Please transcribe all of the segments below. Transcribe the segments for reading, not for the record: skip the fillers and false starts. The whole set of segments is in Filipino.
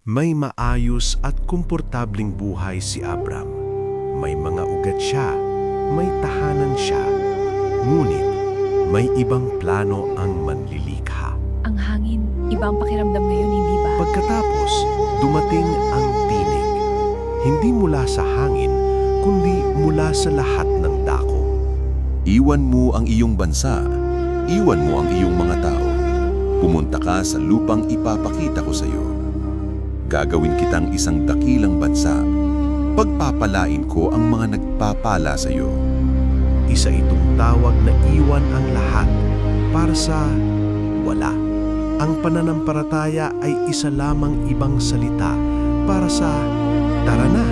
May maayos at komportabling buhay si Abram. May mga ugat siya, may tahanan siya. Ngunit may ibang plano ang manlilikha. Ang hangin, iba ang pakiramdam ngayon, hindi ba? Pagkatapos, dumating ang tinig. Hindi mula sa hangin, kundi mula sa lahat ng dako. Iwan mo ang iyong bansa, iwan mo ang iyong mga tao. Pumunta ka sa lupang ipapakita ko sa iyo. Gagawin kitang isang dakilang bansa. Pagpapalain ko ang mga nagpapala sa iyo. Isa itong tawag na iwan ang lahat para sa wala. Ang pananampalataya ay isa lamang ibang salita para sa tara na.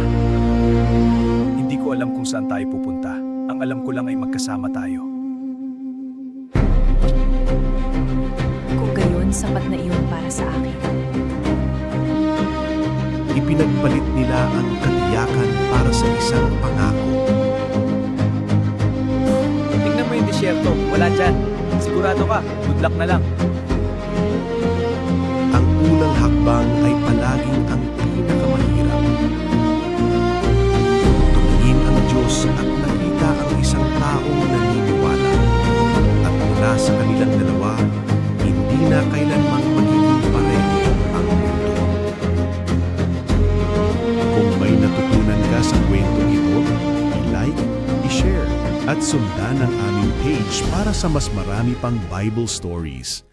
Hindi ko alam kung saan tayo pupunta. Ang alam ko lang ay magkasama tayo. Kung gayon, sapat na iyon para sa akin. Ipinagpalit nila ang katiyakan para sa isang pangako. Tingnan mo yung disyerto. Wala dyan. Sigurado ka. Good luck na lang. Ang unang hakbang ay palaging ang pinakamahirap. Tumingin ang Diyos at nakita ang isang taong naniniwala. At mula sa kanilang dalawa, hindi na kailanmang magiging pareho ang mundo. Kung may natutunan ka sa kwentong ito, i-like, i-share, at sundan ang aming page para sa mas marami pang Bible stories.